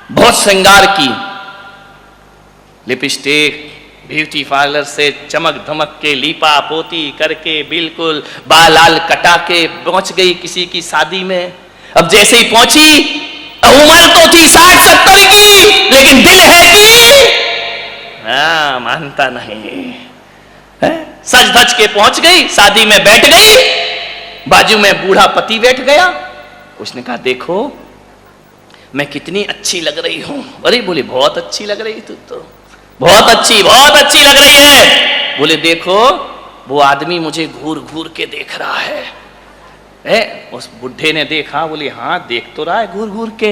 बहुत श्रृंगार की, लिपस्टिक, ब्यूटी पार्लर से चमक धमक के लीपा पोती करके बिल्कुल बाल लाल कटा के पहुंच गई किसी की शादी में। अब जैसे ही पहुंची, उम्र तो थी 60-70 की, लेकिन दिल है कि मानता नहीं है? सज धज के पहुंच गई, शादी में बैठ गई, बाजू में बूढ़ा पति बैठ गया। उसने कहा देखो मैं कितनी अच्छी लग रही हूं। अरे बोले बहुत अच्छी लग रही तू तो, बहुत अच्छी लग रही है। बोले देखो वो आदमी मुझे घूर घूर के देख रहा है। उस बुढ़े ने देखा, बोले हाँ देख तो रहा है घूर घूर के।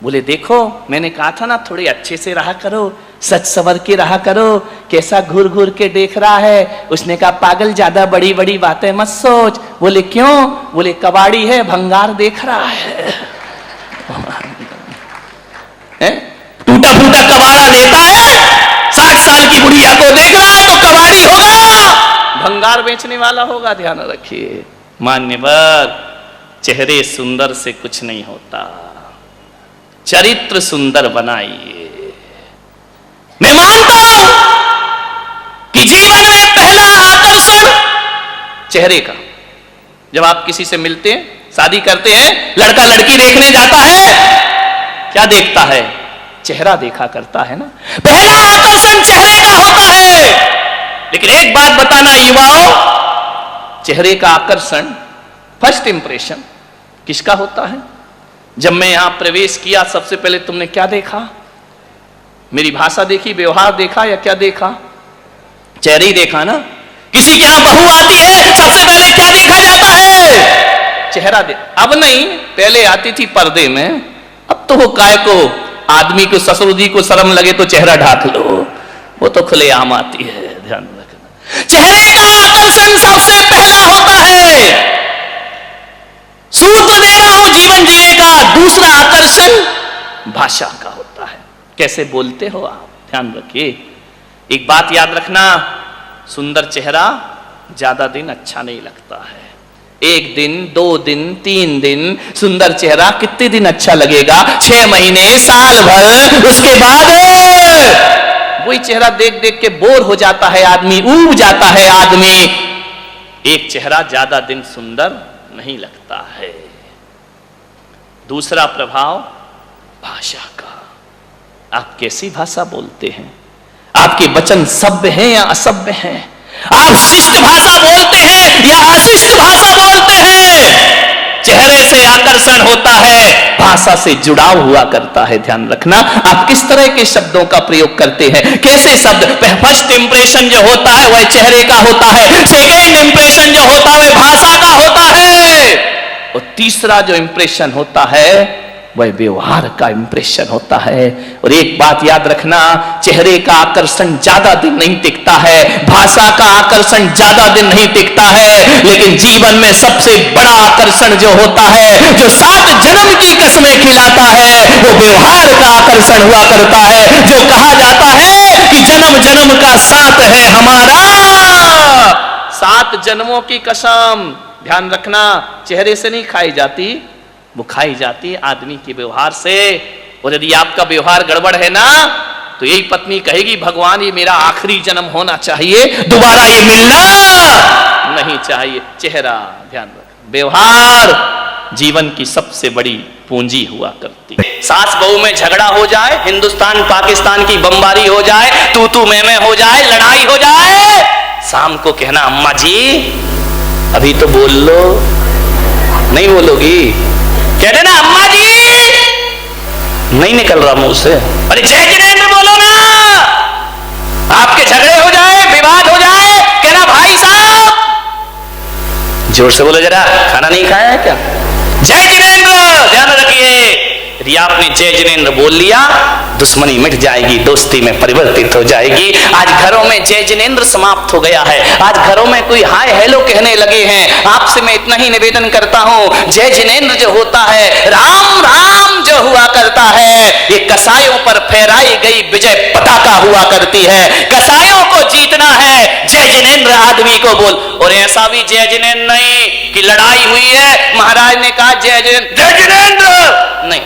बोले देखो मैंने कहा था ना थोड़े अच्छे से रहा करो, सच सवर के रहा करो, कैसा घूर घूर के देख रहा है। उसने कहा पागल ज्यादा बड़ी बड़ी बातें मत सोच। बोले क्यों? बोले कबाड़ी है, भंगार देख रहा है। टूटा फूटा कबाड़ा लेता है, 60 साल की बुढ़िया को देख रहा है तो कबाड़ी होगा, भंगार बेचने वाला होगा। ध्यान रखिए मान्यवर, चेहरे सुंदर से कुछ नहीं होता, चरित्र सुंदर बनाइए। मैं मानता हूं कि जीवन में पहला आकर्षण चेहरे का। जब आप किसी से मिलते हैं, शादी करते हैं, लड़का लड़की देखने जाता है, क्या देखता है? चेहरा देखा करता है ना। पहला आकर्षण चेहरे का होता है। लेकिन एक बात बताना युवाओं, चेहरे का आकर्षण, फर्स्ट इंप्रेशन किसका होता है? जब मैं यहां प्रवेश किया सबसे पहले तुमने क्या देखा? मेरी भाषा देखी, व्यवहार देखा या क्या देखा? चेहरे ही देखा ना। किसी के यहां बहू आती है सबसे पहले क्या देखा जाता है? चेहरा अब नहीं, पहले आती थी पर्दे में, अब तो वो काय को आदमी को ससुर जी को शर्म लगे तो चेहरा ढाक लो, वो तो खुलेआम आती है। ध्यान रखना, चेहरे का आकर्षण सबसे पहला होता है। सूत्र दे रहा हूं जीवन जीने का। दूसरा आकर्षण भाषा का होता है, कैसे बोलते हो आप। ध्यान रखिए, एक बात याद रखना, सुंदर चेहरा ज्यादा दिन अच्छा नहीं लगता है। 1 दिन, 2 दिन, 3 दिन सुंदर चेहरा कितने दिन अच्छा लगेगा? 6 महीने, साल भर, उसके बाद वही चेहरा देख देख के बोर हो जाता है आदमी, ऊब जाता है आदमी। एक चेहरा ज्यादा दिन सुंदर नहीं लगता है। दूसरा प्रभाव भाषा का। आप कैसी भाषा बोलते हैं? आपके वचन सभ्य हैं या असभ्य हैं? आप शिष्ट भाषा बोलते हैं या अशिष्ट भाषा बोलते हैं? चेहरे से आकर्षण होता है, भाषा से जुड़ाव हुआ करता है। ध्यान रखना, आप किस तरह के शब्दों का प्रयोग करते हैं, कैसे शब्द। फर्स्ट इंप्रेशन जो होता है वह चेहरे का होता है, सेकेंड इंप्रेशन जो होता है वह भाषा का होता है, और तीसरा जो इंप्रेशन होता है वह व्यवहार का इंप्रेशन होता है। और एक बात याद रखना, चेहरे का आकर्षण ज्यादा दिन नहीं टिकता है, भाषा का आकर्षण ज्यादा दिन नहीं टिकता है, लेकिन जीवन में सबसे बड़ा आकर्षण जो होता है, जो 7 जन्म की कसमें खिलाता है, वो व्यवहार का आकर्षण हुआ करता है। जो कहा जाता है कि जन्म जन्म का साथ है हमारा, 7 जन्मों की कसम। ध्यान रखना, चेहरे से नहीं खाई जाती, वो खाई जाती है आदमी के व्यवहार से। और यदि आपका व्यवहार गड़बड़ है ना, तो यही पत्नी कहेगी भगवान ये मेरा आखिरी जन्म होना चाहिए, दोबारा ये मिलना नहीं चाहिए। चेहरा, ध्यान रख, व्यवहार जीवन की सबसे बड़ी पूंजी हुआ करती है। सास बहू में झगड़ा हो जाए, हिंदुस्तान पाकिस्तान की बमबारी हो जाए, तू मैं हो जाए, लड़ाई हो जाए, शाम को कहना अम्मा जी अभी तो बोल लो। नहीं बोलोगी, कह देना अम्मा जी, नहीं निकल रहा मुंह से। अरे जय जिनेंद्र बोलो ना। आपके झगड़े हो जाए, विवाद हो जाए, कहना भाई साहब, जोर से बोलो जरा, खाना नहीं खाया है क्या? जय जिनेंद्र। ध्यान रखिए, यदि आपने जय जिनेंद्र बोल लिया, दुश्मनी मिट जाएगी, दोस्ती में परिवर्तित हो जाएगी। आज घरों में जय जिनेंद्र समाप्त हो गया है। आज घरों में कोई हाय हेलो कहने लगे हैं। आपसे मैं इतना ही निवेदन करता हूं, जय जिनेंद्र जो होता है, राम राम जो हुआ करता है, ये कसायों पर फहराई गई विजय पताका हुआ करती है। कसायों को जीतना है, जय जिनेंद्र आदमी को बोल। और ऐसा भी जय जिनेंद्र नहीं कि लड़ाई हुई है, महाराज ने कहा जय जिनेंद्र, नहीं,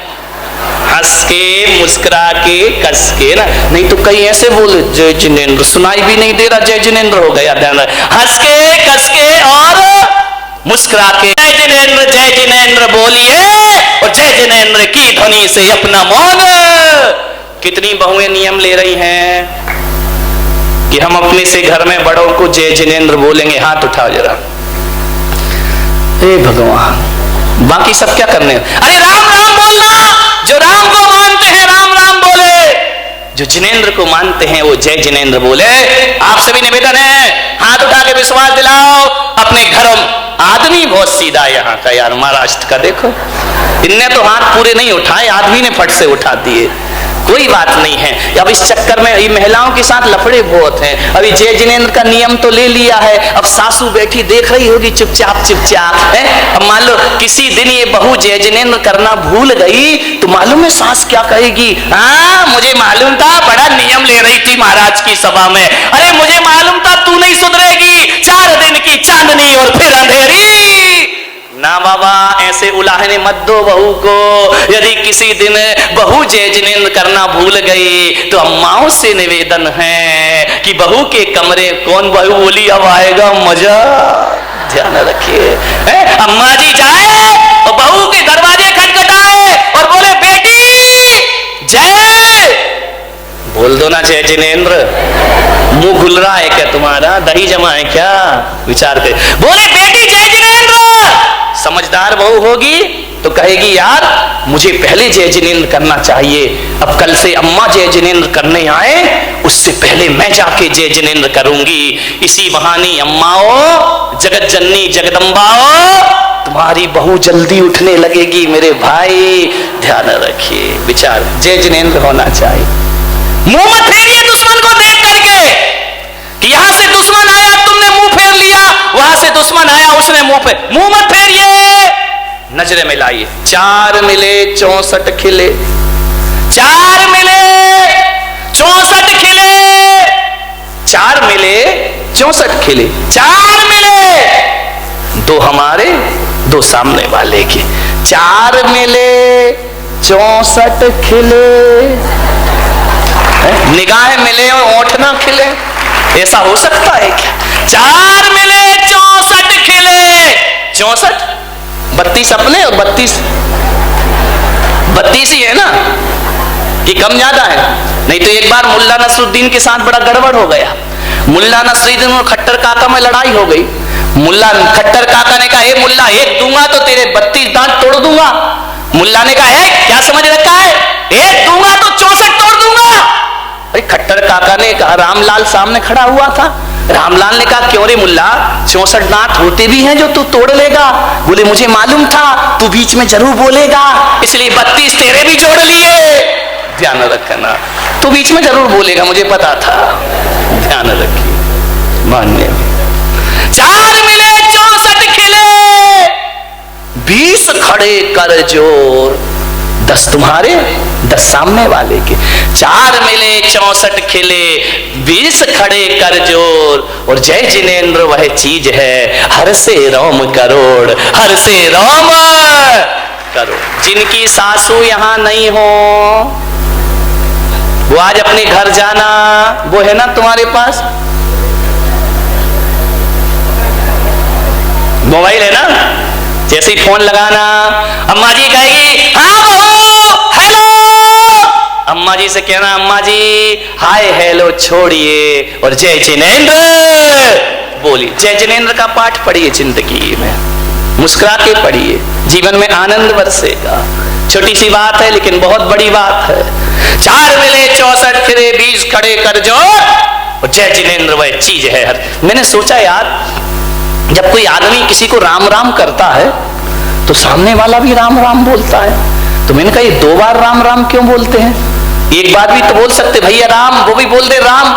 हंस के मुस्कुरा के कस के ना, नहीं तो कहीं ऐसे बोले जय जिनेंद्र, सुनाई भी नहीं दे रहा, जय जिनेंद्र हो गया, ध्यान हंस के कस के और मुस्कुरा के जय जिनेंद्र बोलिए और जय जिनेंद्र की ध्वनि से अपना मौन। कितनी बहुएं नियम ले रही हैं कि हम अपने से घर में बड़ों को जय जिनेंद्र बोलेंगे। हाथ उठाओ जरा, हे भगवान, बाकी सब क्या करने? अरे राम राम बोलना, जो राम को मानते हैं राम राम बोले, जो जिनेंद्र को मानते हैं वो जय जिनेंद्र बोले। आपसे भी निवेदन है, हाथ उठा के विश्वास दिलाओ अपने घरों। आदमी बहुत सीधा यहाँ का यार, महाराष्ट्र का देखो, इनने तो हाथ पूरे नहीं उठाए, आदमी ने फट से उठा दिए। कोई बात नहीं है। अब इस चक्कर में ये महिलाओं के साथ लफड़े बहुत हैं। अभी जय जिनेंद्र का नियम तो ले लिया है, अब सासू बैठी देख रही होगी चुपचाप चुपचाप है। अब मान लो किसी दिन ये बहू जय जिनेंद्र करना भूल गई तो मालूम है सास क्या कहेगी? हाँ मुझे मालूम था, बड़ा नियम ले रही थी महाराज की सभा में। अरे मुझे मालूम था तू नहीं सुधरेगी, 4 दिन की चांदनी और फिर अंधेरी। ना बाबा, ऐसे उलाहने मत दो बहू को। यदि किसी दिन बहू जय जिनेंद्र करना भूल गई तो अम्माओं से निवेदन है कि बहू के कमरे, कौन बहू बोली अब आएगा मजा, ध्यान रखिए। अम्मा जी जाए और बहू के दरवाजे खटखटाए और बोले बेटी जय, बोल दो ना जय जिनेंद्र। मुंह खुल रहा है क्या तुम्हारा, दही जमा है क्या? विचार कर, बोले बेटी जय जिनेंद्र। समझदार बहू होगी तो कहेगी यार मुझे पहले जय जिनेंद्र करना चाहिए, अब कल से अम्मा जय जिनेंद्र करने आए उससे पहले मैं जाके जय जिनेंद्र करूंगी। इसी बहाने अम्माओ, जगत जननी जगदम्बाओ, तुम्हारी बहू जल्दी उठने लगेगी मेरे भाई, ध्यान रखिए। विचार, जय जिनेंद्र होना चाहिए। मुंह मत फेरिए दुश्मन को देख करके कि यहां से दुश्मन आया तुमने मुंह फेर लिया, वहां से दुश्मन आया उसने मुंह पे, मुंह मत फेरिए, नजरें मिलाइए। 4 मिले 64 खिले, 4 मिले 64 खिले, 4 मिले 64 खिले, 4 मिले 2 हमारे 2 सामने वाले के, 4 मिले 64 खिले। निगाहें मिले और ओठ ना खिले, ऐसा हो सकता है क्या? 4 मिले 64 खिले, 64 32 अपने और 32 ही है ना, कि कम ज्यादा है? नहीं तो एक बार मुल्ला नसरुद्दीन के साथ बड़ा गड़बड़ हो गया। मुल्ला नसरुद्दीन और खट्टर काका में लड़ाई हो गई। मुल्ला खट्टर काका ने कहा, हे मुल्ला एक दूंगा तो तेरे 32 दांत तोड़ दूंगा। मुल्ला ने कहा, है क्या समझ रखा है, एक दूंगा तो 64 तोड़ दूंगा। अरे खट्टर काका ने कहा, रामलाल सामने खड़ा हुआ था, रामलाल ने कहा क्यों रे मुल्ला, 64 दांत होते भी हैं जो तू तोड़ लेगा? बोले मुझे मालूम था तू बीच में जरूर बोलेगा, इसलिए 32 तेरे भी जोड़ लिए। ध्यान रखना, तू बीच में जरूर बोलेगा, मुझे पता था, ध्यान रखिए। मान्य 4 मिले 64 खिले, 20 खड़े कर जोर, 10 तुम्हारे 10 सामने वाले के। 4 मिले 64 खिले, 20 खड़े कर जोर, और जय जिनेंद्र वह चीज है हर से रोम करोड़, हर से रोम करोड़। जिनकी सासू यहां नहीं हो वो आज अपने घर जाना, वो है ना तुम्हारे पास मोबाइल है ना, जैसे ही फोन लगाना अम्मा जी कहेगी हाँ बहू हेलो, अम्मा जी से कहना अम्मा जी हाय हेलो छोड़िए और जय जिनेंद्र बोलिए। जय जिनेंद्र का पाठ पढ़िए, जिंदगी में मुस्कुरा के पढ़िए, जीवन में आनंद बरसेगा। छोटी सी बात है लेकिन बहुत बड़ी बात है। 4 मिले 64 खिले, 20 खड़े कर जोर, और जय जिनेंद्र वह चीज है हर। मैंने सोचा यार जब कोई आदमी किसी को राम राम करता है तो सामने वाला भी राम राम बोलता है, तो मैंने कहा ये 2 बार राम राम क्यों बोलते हैं? एक बार भी तो बोल सकते भैया राम, वो भी बोल दे राम,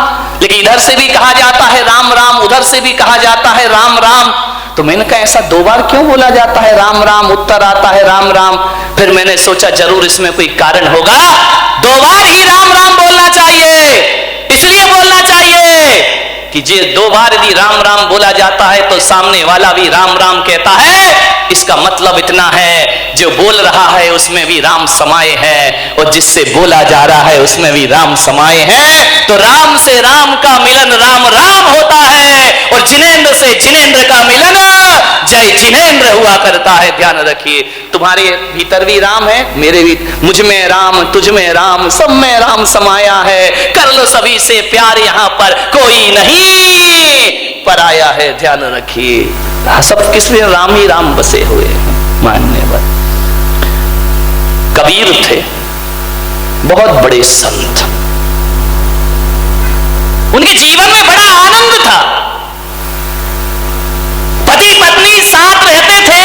लेकिन इधर से भी कहा जाता है राम राम, उधर से भी कहा जाता है राम राम, तो मैंने कहा ऐसा 2 बार क्यों बोला जाता है राम राम, उत्तर आता है राम राम। फिर मैंने सोचा जरूर इसमें कोई कारण होगा, 2 बार ही राम राम बोलना चाहिए। इसलिए बोलना चाहिए कि जे 2 बार यदि राम राम बोला जाता है तो सामने वाला भी राम राम कहता है, इसका मतलब इतना है जो बोल रहा है उसमें भी राम समाये है और जिससे बोला जा रहा है उसमें भी राम समाये है। तो राम से राम का मिलन राम राम होता है और जिनेंद्र से जिनेंद्र का मिलन जय जिनेंद्र हुआ करता है। ध्यान रखिए, तुम्हारे भीतर भी राम है, मेरे भी, मुझ में राम, तुझ में राम, सब में राम समाया है। कर लो सभी से प्यार, यहाँ पर कोई नहीं पराया है। ध्यान रखिए, सब किसमें राम ही राम बसे हुए हैं। मान्यवर कबीर थे, बहुत बड़े संत, उनके जीवन में बड़ा आनंद था। पति पत्नी साथ रहते थे,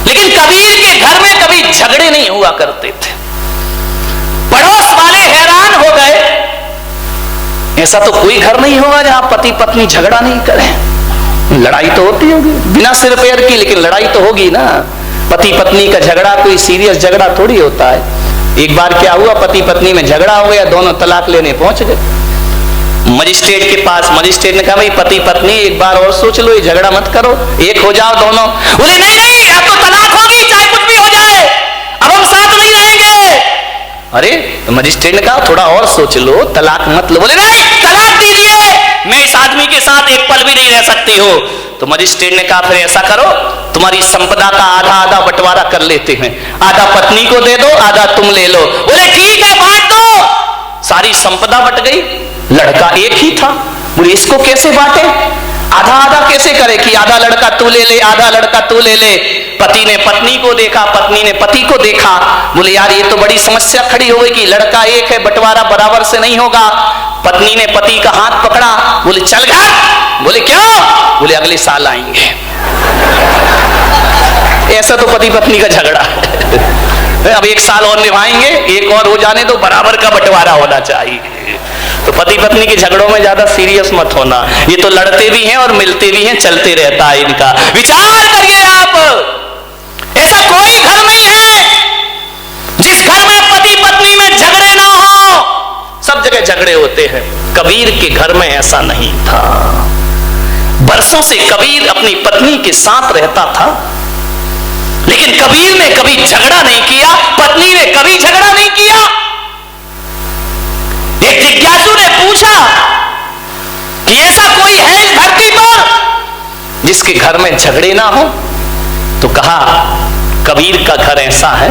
लेकिन कबीर के घर में कभी झगड़े नहीं हुआ करते थे। पड़ोस वाले हैरान हो गए, ऐसा तो कोई घर नहीं होगा जहां पति पत्नी झगड़ा नहीं करें। लड़ाई तो होती होगी बिना सिर पैर की, लेकिन लड़ाई तो होगी ना। पति पत्नी का झगड़ा कोई सीरियस झगड़ा थोड़ी होता है। एक बार क्या हुआ, पति पत्नी में झगड़ा हो गया, दोनों तलाक लेने पहुंच गए मजिस्ट्रेट के पास। मजिस्ट्रेट ने कहा भाई पति पत्नी एक बार और सोच लो, ये झगड़ा मत करो, एक हो जाओ दोनों। बोले नहीं नहीं, अब तो तलाक होगी, चाहे कुछ भी हो जाए, अब हम साथ नहीं रहेंगे। अरे तो मजिस्ट्रेट ने कहा थोड़ा और सोच लो, तलाक मत लो। बोले नहीं, तलाक दीजिए, मैं इस आदमी के साथ एक पल भी नहीं रह सकती हो। तो मजिस्ट्रेट ने कहा फिर ऐसा करो, तुम्हारी संपदा का आधा आधा बंटवारा कर लेते हैं, आधा पत्नी को दे दो, आधा तुम ले लो। बोले ठीक है, बांट दो। सारी संपदा बट गई। लड़का एक ही था, बोले इसको कैसे बांटे, आधा आधा कैसे करे कि आधा लड़का तू ले ले, आधा लड़का तू ले ले। पति ने पत्नी को देखा, पत्नी ने पति को देखा, बोले यार ये तो बड़ी समस्या खड़ी हो गई कि लड़का एक है, बंटवारा बराबर से नहीं होगा। पत्नी ने पति का हाथ पकड़ा, बोले चल घर। बोले क्यों? बोले अगले साल आएंगे। ऐसा तो पति पत्नी का झगड़ा है। अब 1 साल और निभाएंगे, एक और हो जाने तो बराबर का बंटवारा होना चाहिए। तो पति पत्नी के झगड़ों में ज्यादा सीरियस मत होना, ये तो लड़ते भी हैं और मिलते भी हैं, चलते रहता है इनका। विचार करिए आप, ऐसा कोई घर नहीं है जिस घर में पति पत्नी में झगड़े ना हो। सब जगह झगड़े होते हैं, कबीर के घर में ऐसा नहीं था। बरसों से कबीर अपनी पत्नी के साथ रहता था, लेकिन कबीर ने कभी झगड़ा नहीं किया, पत्नी ने कभी झगड़ा नहीं किया। एक जिज्ञासु ने पूछा कि ऐसा कोई है इस धरती पर जिसके घर में झगड़े ना हो? तो कहा कबीर का घर ऐसा है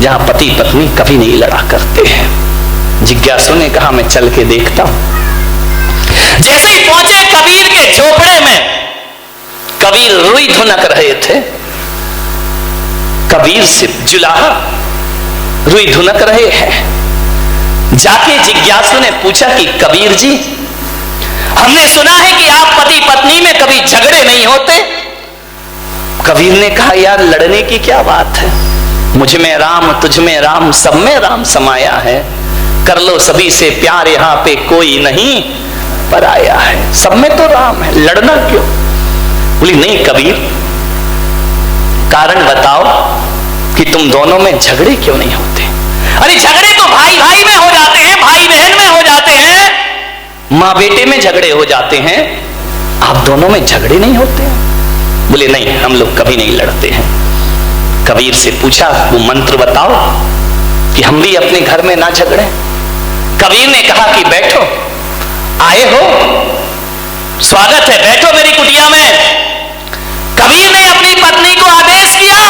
जहां पति पत्नी कभी नहीं लड़ा करते हैं। जिज्ञासु ने कहा मैं चल के देखता हूं। जैसे ही पहुंचे कबीर के झोपड़े में, कबीर रुई धुनक रहे थे। कबीर से जुलाहा रुई धुनक रहे हैं। जाके जिज्ञासु ने पूछा कि कबीर जी, हमने सुना है कि आप पति पत्नी में कभी झगड़े नहीं होते। कबीर ने कहा यार लड़ने की क्या बात है, मुझ में राम, तुझ में राम, सब में राम समाया है। कर लो सभी से प्यार, यहां पे कोई नहीं पराया है। सब में तो राम है, लड़ना क्यों? बोली नहीं कबीर, कारण बताओ कि तुम दोनों में झगड़े क्यों नहीं होते? अरे झगड़े तो भाई भाई में हो जाते हैं, भाई बहन में हो जाते हैं, माँ बेटे में झगड़े हो जाते हैं, आप दोनों में झगड़े नहीं होते? बोले नहीं, हम लोग कभी नहीं लड़ते हैं। कबीर से पूछा वो मंत्र बताओ कि हम भी अपने घर में ना झगड़े। कबीर ने कहा कि बैठो, आए हो, स्वागत है, बैठो मेरी कुटिया में। कबीर ने अपनी पत्नी को आदेश किया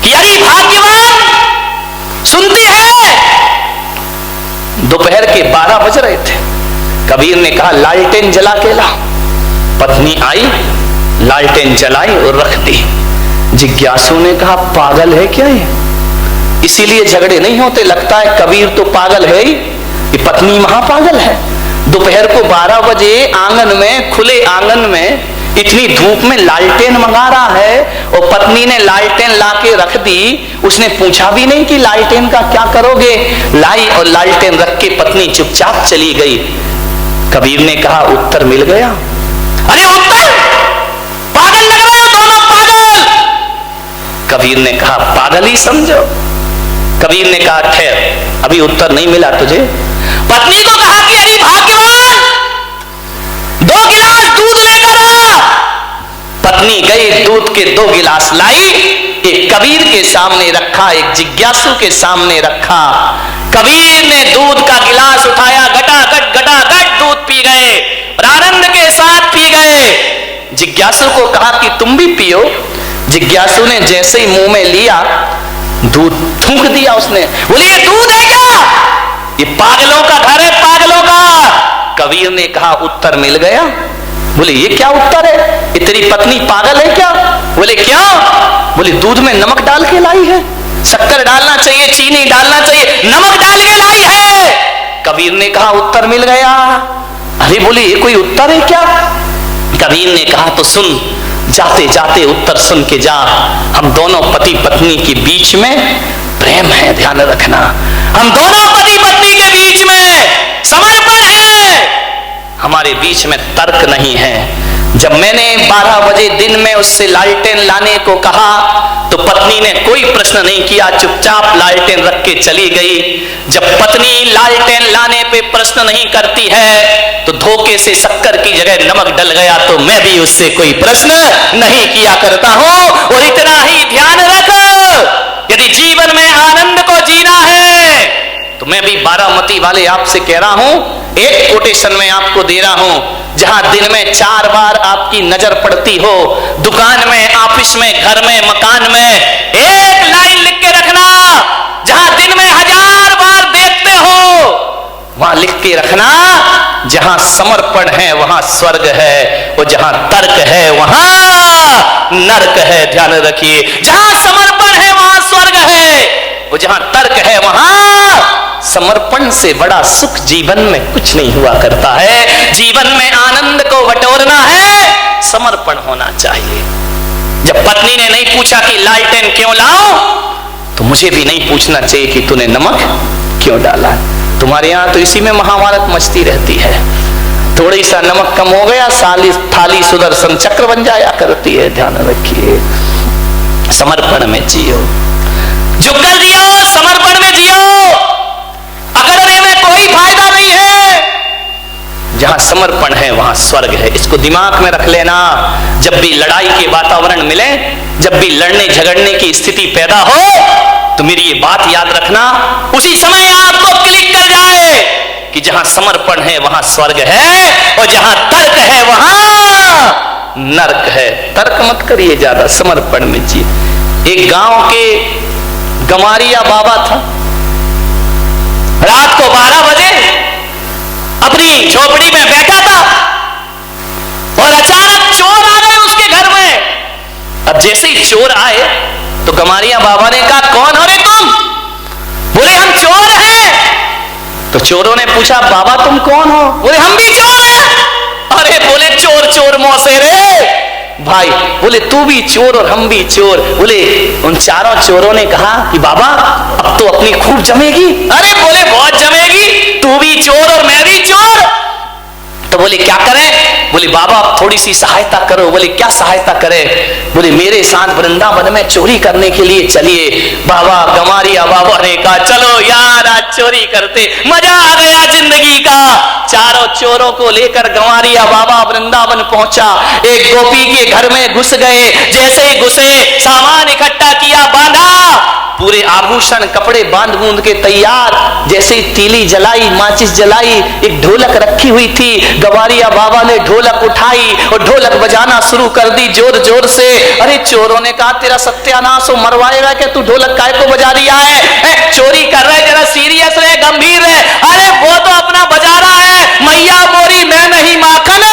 कि अरे भाग्यवान, सुनती है? दोपहर के 12 बज रहे थे। कबीर ने कहा लालटेन जला के ला। पत्नी आई, लालटेन जलाई और रख दी। जिज्ञासु ने कहा पागल है क्या ये, इसीलिए झगड़े नहीं होते? लगता है कबीर तो पागल है ही, ये पत्नी महापागल है। दोपहर को 12 बजे आंगन में, खुले आंगन में, इतनी धूप में लालटेन मंगा रहा है और पत्नी ने लालटेन लाके रख दी। उसने पूछा भी नहीं कि लालटेन का क्या करोगे। लाई और लालटेन रख के पत्नी चुपचाप चली गई। कबीर ने कहा उत्तर मिल गया। अरे उत्तर, पागल लग रहे हो दोनों, पागल। कबीर ने कहा पागल ही समझो। कबीर ने कहा ठहर, अभी उत्तर नहीं मिला तुझे। पत्नी को कहा कि अरे भाग्यवान, 2 गिलास दूध लेकर आ। पत्नी गई, दूध के 2 गिलास लाई, एक कबीर के सामने रखा, एक जिज्ञासु के सामने रखा। कबीर ने दूध का गिलास उठाया, गटागट दूध पी गए और आनंद के साथ पी गए। जिज्ञासु को कहा कि तुम भी पियो। जिज्ञासु ने जैसे ही मुंह में लिया, दूध थूक दिया उसने। बोले ये दूध है क्या? ये पागलों का घर है, पागलों का। कबीर ने कहा उत्तर मिल गया। बोले ये क्या उत्तर है? ये तेरी पत्नी पागल है क्या? बोले क्यों? बोले दूध में नमक डाल के लाई है, शक्कर डालना चाहिए, चीनी डालना चाहिए, नमक डाल के लाई है। कबीर ने कहा उत्तर मिल गया। अरे बोले ये कोई उत्तर है क्या? कबीर ने कहा तो सुन, जाते जाते उत्तर सुन के जा। हम दोनों पति पत्नी के बीच में प्रेम है, ध्यान रखना। हम दोनों पति पत्नी के बीच में समर्पण है, हमारे बीच में तर्क नहीं है। जब मैंने 12 बजे दिन में उससे लालटेन लाने को कहा तो पत्नी ने कोई प्रश्न नहीं किया, चुपचाप लालटेन रख के चली गई। जब पत्नी लालटेन लाने पे प्रश्न नहीं करती है तो धोखे से शक्कर की जगह नमक डल गया तो मैं भी उससे कोई प्रश्न नहीं किया करता हूं। और इतना ही ध्यान रख, यदि जीवन में आनंद को जीना है तो मैं भी बारामती वाले आपसे कह रहा हूं, एक कोटेशन में आपको दे रहा हूं। जहां दिन में 4 बार आपकी नजर पड़ती हो, दुकान में, ऑफिस में, घर में, मकान में, एक लाइन लिख के रखना। जहां दिन में 1000 बार देखते हो, वहां लिख के रखना, जहां समर्पण है वहां स्वर्ग है, और जहां तर्क है वहां नरक है। ध्यान रखिए, जहां समर्पण है वहां स्वर्ग है, और जहां तर्क है वहां समर्पण से बड़ा सुख जीवन में कुछ नहीं हुआ करता है। जीवन में आनंद को बटोरना है, समर्पण होना चाहिए। जब पत्नी ने नहीं पूछा कि लालटेन क्यों लाओ, तो मुझे भी नहीं पूछना चाहिए कि तूने नमक क्यों डाला। तुम्हारे यहां तो इसी में महाभारत मचती रहती है। थोड़ी सा नमक कम हो गया, थाली सुदर्शन चक्र बन जाया करती है। ध्यान रखिए, समर्पण में जियो, झुककर जियो, समर्पण में जियो। अकड़ने में कोई फायदा नहीं है। जहां समर्पण है वहां स्वर्ग है। इसको दिमाग में रख लेना। जब भी लड़ाई के वातावरण मिले, जब भी लड़ने झगड़ने की स्थिति पैदा हो, तो मेरी ये बात याद रखना, उसी समय आपको क्लिक कर जाए कि जहां समर्पण है वहां स्वर्ग है, और जहां तर्क है वहां नरक है। तर्क मत करिए ज्यादा, समर्पण में जी। एक गांव के गमारिया बाबा था। रात को 12 बजे अपनी झोपड़ी में बैठा था और अचानक चोर आ गए उसके घर में। अब जैसे ही चोर आए तो गमारिया बाबा ने कहा, कौन हो रे तुम? बोले हम चोर हैं। तो चोरों ने पूछा, बाबा तुम कौन हो? बोले हम भी चोर हैं। अरे बोले चोर चोर मौसे रे भाई। बोले तू भी चोर और हम भी चोर। बोले उन चारों चोरों ने कहा कि बाबा अब तो अपनी खूब जमेगी। अरे बोले बहुत जमेगी, तू भी चोर और मैं भी चोर। तो बोले क्या करें? बोले बाबा आप थोड़ी सी सहायता करो। बोले क्या सहायता करें? बोले मेरे साथ वृंदावन में चोरी करने के लिए चलिए। बाबा गमारिया बाबा ने कहा चलो यार आज चोरी करते, मजा आ गया जिंदगी का। चारों चोरों को लेकर गमारिया बाबा वृंदावन पहुंचा। एक गोपी के घर में घुस गए। जैसे ही घुसे, सामान इकट्ठा किया, बांधा, पूरे आभूषण कपड़े बांध बूंद के तैयार। जैसे ही तीली जलाई, माचिस जलाई, एक ढोलक रखी हुई थी। गवारिया बाबा ने ढोलक उठाई और ढोलक बजाना शुरू कर दी जोर जोर से। अरे चोरों ने कहा तेरा सत्यानाश हो, मरवाएगा क्या तू? ढोलक काय को बजा रिया है? चोरी कर रहा है, जरा सीरियस रहे, गंभीर है। अरे वो तो अपना बजा रहा है, मैया मोरी मैं नहीं माखन।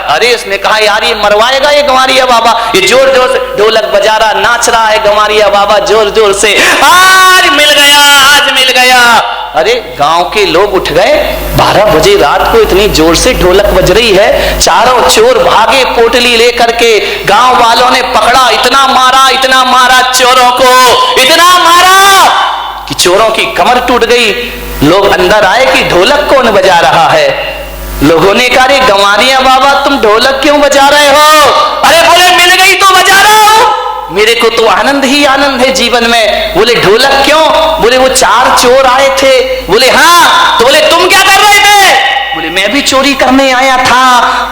अरे उसने कहा यार ये मरवाएगा ये गंवारिया बाबा। ये जोर जोर से ढोलक बजा रहा, नाच रहा है गंवारिया बाबा जोर जोर से। आज मिल गया, आज मिल गया। अरे गांव के लोग उठ गए। 12 बजे रात को इतनी जोर से ढोलक बज रही है। चारों चोर भागे पोटली लेकर के। गांव वालों ने पकड़ा, इतना मारा चोरों को, इतना मारा कि चोरों की कमर टूट गई। लोग अंदर आए कि ढोलक कौन बजा रहा है। लोगों ने कहा गंवारिया बाबा तुम ढोलक क्यों बजा रहे हो? अरे बोले मिल गई तो बजा रहा हूं। मेरे को तो आनंद ही आनंद है जीवन में। बोले ढोलक क्यों? बोले वो 4 चोर आए थे। बोले हाँ। तो बोले तुम क्या कर रहे थे? बोले मैं भी चोरी करने आया था।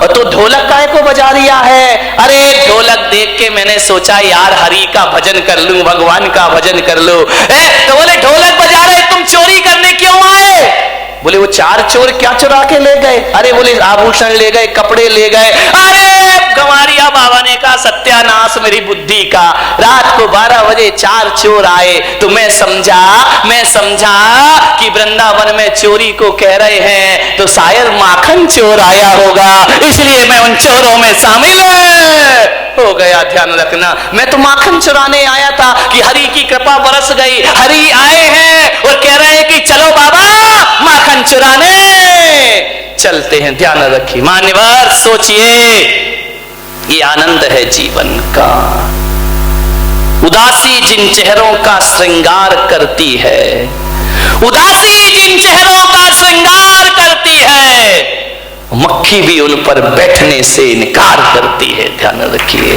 और तो ढोलक काहे को बजा रिया है? अरे ढोलक देख के मैंने सोचा यार हरि का भजन कर लूं, भगवान का भजन कर लूं। तो बोले ढोलक बजा रहे, तुम चोरी करने क्यों आए? बोले वो 4 चोर क्या चुरा के ले गए? अरे बोले आभूषण ले गए, कपड़े ले गए। अरे गंवारिया बाबा ने कहा सत्यानाश मेरी बुद्धि का, रात को 12 बजे 4 चोर आए तो मैं समझा कि वृंदावन में चोरी को कह रहे हैं तो शायद माखन चोर आया होगा, इसलिए मैं उन चोरों में शामिल हो गया। ध्यान रखना, मैं तो माखन चुराने आया था कि हरि की कृपा बरस गई, हरि आए हैं और कह रहे हैं कि चलो बाबा माखन चुराने चलते हैं। ध्यान रखिए मान्यवर, सोचिए ये आनंद है जीवन का। उदासी जिन चेहरों का श्रृंगार करती है, उदासी जिन चेहरों का श्रृंगार करती है, मक्खी भी उन पर बैठने से इनकार करती है। ध्यान रखिए।